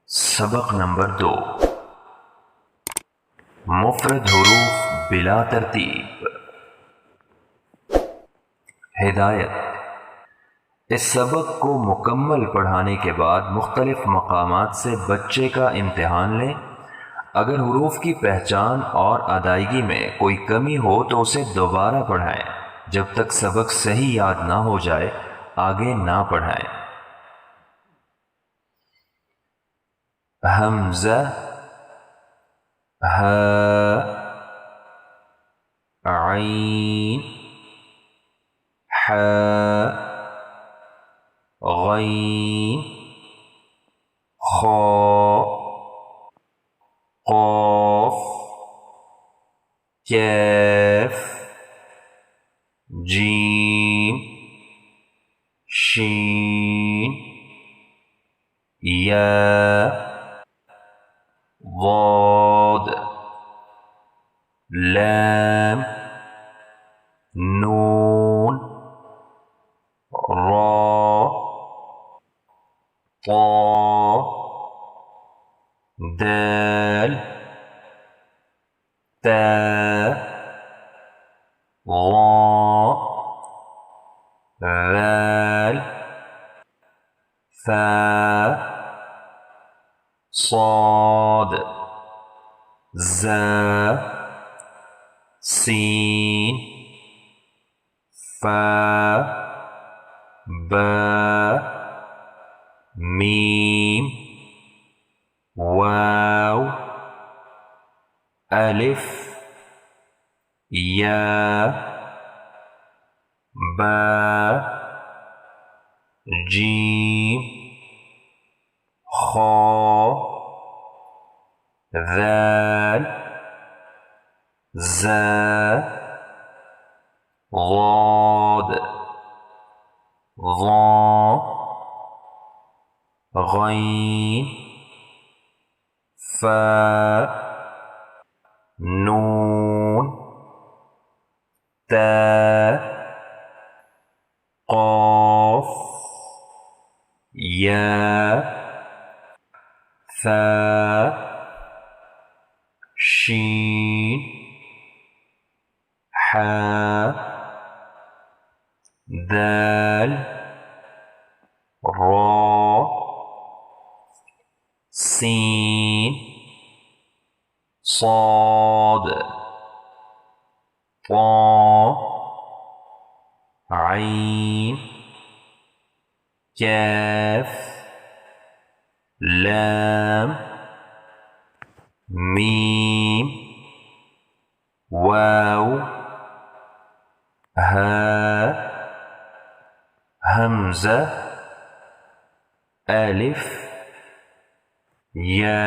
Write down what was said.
सबक नंबर 2। मुफ़रद हुरूफ बिला तरतीब। हिदायत। इस सबक को मुकम्मल पढ़ाने के बाद मुख्तलिफ मकामात से बच्चे का इम्तिहान लें। अगर हुरूफ की पहचान और अदायगी में कोई कमी हो तो उसे दोबारा पढ़ाएं। जब तक सबक सही याद ना हो जाए आगे ना पढ़ाएं। हमज़ा, हा, ऐन, हा, गैन, खा, क़ाफ, कैफ, जीम, शीन, या, वाद, लाम, नून, रा, ता, दाल, ता, ज़ा, ज़ाल, फ़ा, साद, ज़ा, सीन, फ़ा, बा, मीम, वाव, अलिफ, या, बा, जीम, खा, ज़ाल, ज़ा, ज़ाद, ज़ा, गैन, फ़ा, नून, ता, क़ाफ, या, फ़ा, शीन, हा, दाल, रा, सीन, साद, ता, ऐन, कैफ, लाम, मीम, वाव, हा, हमज़ा, अलिफ, या।